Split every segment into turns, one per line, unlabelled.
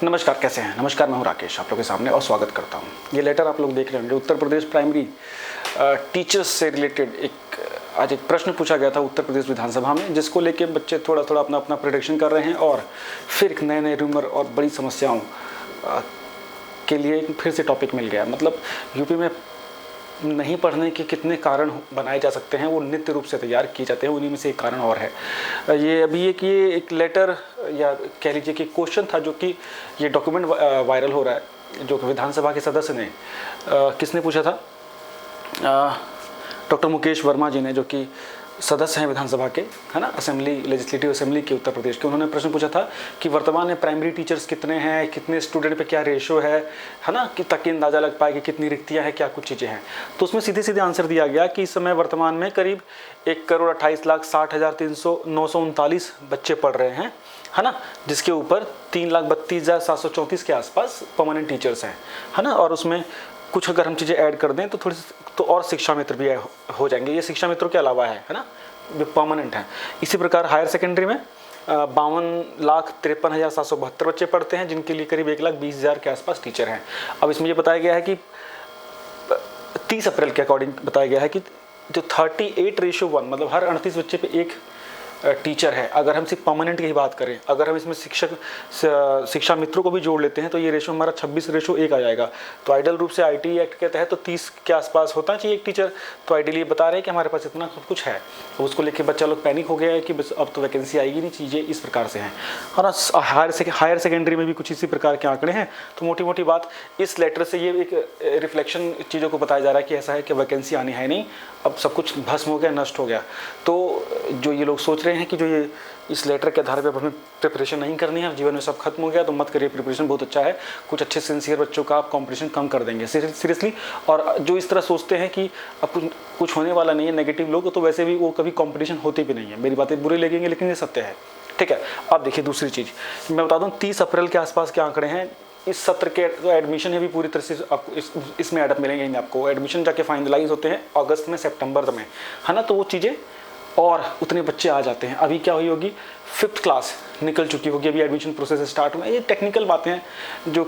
नमस्कार, कैसे हैं? नमस्कार, मैं हूं राकेश, आप लोगों के सामने और स्वागत करता हूं। ये लेटर आप लोग देख रहे होंगे, उत्तर प्रदेश प्राइमरी टीचर्स से रिलेटेड आज एक प्रश्न पूछा गया था उत्तर प्रदेश विधानसभा में, जिसको लेके बच्चे थोड़ा थोड़ा अपना प्रेडिक्शन कर रहे हैं और फिर नए नए रूमर और बड़ी समस्याओं के लिए फिर से टॉपिक मिल गया। मतलब यूपी में नहीं पढ़ने के कितने कारण बनाए जा सकते हैं, वो नित्य रूप से तैयार किए जाते हैं। उन्हीं में से एक कारण और है ये अभी ये एक लेटर या कह लीजिए कि क्वेश्चन था, जो कि ये डॉक्यूमेंट वायरल हो रहा है, जो विधानसभा के सदस्य ने किसने पूछा था, डॉक्टर मुकेश वर्मा जी ने, जो कि सदस्य हैं विधानसभा के, है ना, असेंबली, लेजिस्लेटिव असेंबली के उत्तर प्रदेश के। उन्होंने प्रश्न पूछा था कि वर्तमान में प्राइमरी टीचर्स कितने हैं, कितने स्टूडेंट पे क्या रेशो है ना, कि ताकि अंदाज़ा लग पाए कि कितनी रिक्तियां हैं, क्या कुछ चीज़ें हैं। तो उसमें सीधे सीधे आंसर दिया गया कि इस समय वर्तमान में करीब 1,28,60,939 बच्चे पढ़ रहे हैं, है ना, जिसके ऊपर 3,32,734 के आसपास परमानेंट टीचर्स हैं, है ना। और उसमें कुछ अगर हम चीज़ें ऐड कर दें तो थोड़ी तो और शिक्षा मित्र भी हो जाएंगे। ये शिक्षा मित्रों के अलावा है ना, जो परमानेंट हैं। इसी प्रकार हायर सेकेंडरी में 52,53,772 बच्चे पढ़ते हैं, जिनके लिए करीब 1,20,000 के आसपास टीचर हैं। अब इसमें ये बताया गया है कि 30 अप्रैल के अकॉर्डिंग बताया गया है कि जो 38:1, मतलब हर 38 बच्चे पे एक टीचर है। अगर हम सिर्फ परमानेंट की ही बात करें, अगर हम इसमें शिक्षा मित्रों को भी जोड़ लेते हैं तो ये रेशो हमारा 26:1 आ जाएगा। तो आइडियल रूप से आईटी एक्ट के तहत तो 30 के आसपास होता चाहिए एक टीचर। तो आइडियली बता रहे हैं कि हमारे पास इतना सब कुछ है। तो उसको लेके बच्चा लोग पैनिक हो गया है कि बस अब तो वैकेंसी आएगी नहीं, चीज़ें इस प्रकार से हैं। और हायर सेकेंडरी में भी कुछ इसी प्रकार के आंकड़े हैं। तो मोटी मोटी बात इस लेटर से ये एक रिफ्लेक्शन चीज़ों को बताया जा रहा है कि ऐसा है कि वैकेंसी आनी है नहीं, अब सब कुछ भस्म हो गया, नष्ट हो गया। तो जो ये लोग सोच रहे हैं कि जो ये इस लेटर के आधार पर हमें प्रिपरेशन नहीं करनी है, जीवन में सब खत्म हो गया, तो मत करिए प्रिपरेशन, बहुत अच्छा है। कुछ अच्छे सिंसियर बच्चों का आप कॉम्पिटिशन कम कर देंगे सीरियसली। और जो इस तरह सोचते हैं कि अब कुछ होने वाला नहीं है, नेगेटिव लोग, तो वैसे भी वो कभी कॉम्पिटिशन होती भी नहीं है। मेरी बातें बुरी लगेंगी लेकिन ये सत्य है, ठीक है। अब देखिए दूसरी चीज़ मैं बता दूँ, 30 अप्रैल के आसपास के आंकड़े हैं। इस सत्र के जो एडमिशन है भी पूरी तरह से आपको इसमें एडअप मिलेंगे। आपको एडमिशन जाके फाइनलाइज होते हैं अगस्त में, सितंबर में, है ना। तो वो चीज़ें और उतने बच्चे आ जाते हैं। अभी क्या हुई होगी, 5th क्लास निकल चुकी होगी, अभी एडमिशन प्रोसेस स्टार्ट हुआ है। ये टेक्निकल बातें हैं जो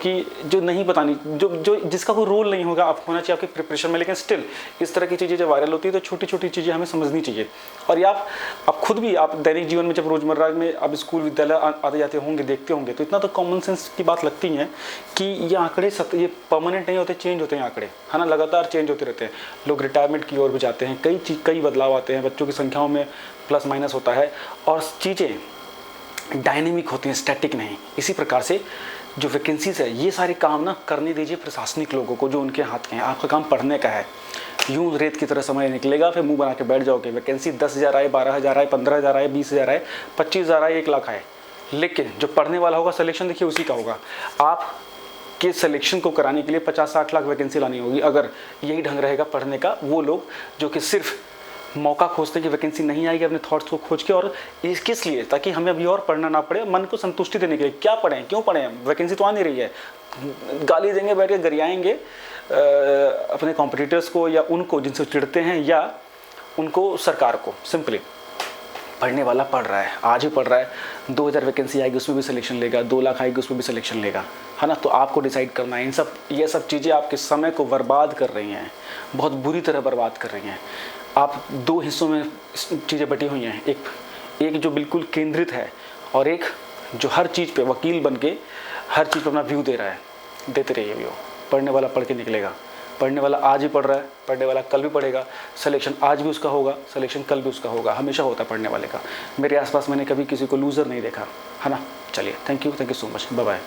नहीं बतानी, जो जिसका कोई रोल नहीं होगा, आप होना चाहिए आपके प्रिपरेशन में। लेकिन स्टिल इस तरह की चीज़ें जब वायरल होती है तो छोटी छोटी चीज़ें हमें समझनी चाहिए। और ये आप खुद भी आप दैनिक जीवन में जब रोज़मर्रा में आप स्कूल विद्यालय आते जाते होंगे, देखते होंगे, तो इतना तो कॉमन सेंस की बात लगती है कि ये आंकड़े ये परमानेंट नहीं होते, चेंज होते हैं आंकड़े, है ना, लगातार चेंज होते रहते हैं। लोग रिटायरमेंट की ओर भी जाते हैं, कई बदलाव आते हैं, बच्चों की संख्याओं में प्लस माइनस होता है और चीज़ें डायनेमिक होती हैं, स्टैटिक नहीं। इसी प्रकार से जो वैकेंसीज है, ये सारे काम ना करने दीजिए प्रशासनिक लोगों को, जो उनके हाथ के हैं। आपका काम पढ़ने का है। यूं रेत की तरह समय निकलेगा, फिर मुंह बना के बैठ जाओगे। वैकेंसी 10,000 आए, 12,000 आए, 15,000 आए, 20,000 आए, 25,000 आए, 1,00,000 आए, लेकिन जो पढ़ने वाला होगा सिलेक्शन देखिए उसी का होगा। आप के सिलेक्शन को कराने के लिए 50-60 लाख वैकेंसी लानी होगी। अगर यही ढंग रहेगा पढ़ने का, वो लोग जो कि सिर्फ मौका खोजते हैं कि वैकेंसी नहीं आएगी, अपने थॉट्स को खोज के, और किस लिए, ताकि हमें अभी और पढ़ना ना पड़े, मन को संतुष्टि देने के लिए। क्या पढ़ें, क्यों पढ़ें, वैकेंसी तो आ नहीं रही है। गाली देंगे, बैठ के गरियाएंगे अपने कॉम्पिटिटर्स को या उनको जिनसे चिढ़ते हैं, या उनको सरकार को। सिंपली पढ़ने वाला पढ़ रहा है, आज ही पढ़ रहा है। 2,000 वैकेंसी आएगी उसमें भी सिलेक्शन लेगा, 2 लाख आएगी उसमें भी सिलेक्शन लेगा, है ना। तो आपको डिसाइड करना है। ये सब चीज़ें आपके समय को बर्बाद कर रही हैं, बहुत बुरी तरह बर्बाद कर रही हैं। आप 2 हिस्सों में चीज़ें बटी हुई हैं, एक जो बिल्कुल केंद्रित है और एक जो हर चीज़ पे वकील बन के हर चीज़ पे अपना व्यू दे रहा है। देते रहिए व्यू। पढ़ने वाला पढ़ के निकलेगा। पढ़ने वाला आज ही पढ़ रहा है, पढ़ने वाला कल भी पढ़ेगा। सिलेक्शन आज भी उसका होगा, सिलेक्शन कल भी उसका होगा। हमेशा होता है पढ़ने वाले का। मेरे आसपास मैंने कभी किसी को लूज़र नहीं देखा, है ना। चलिए, thank you so much, bye bye.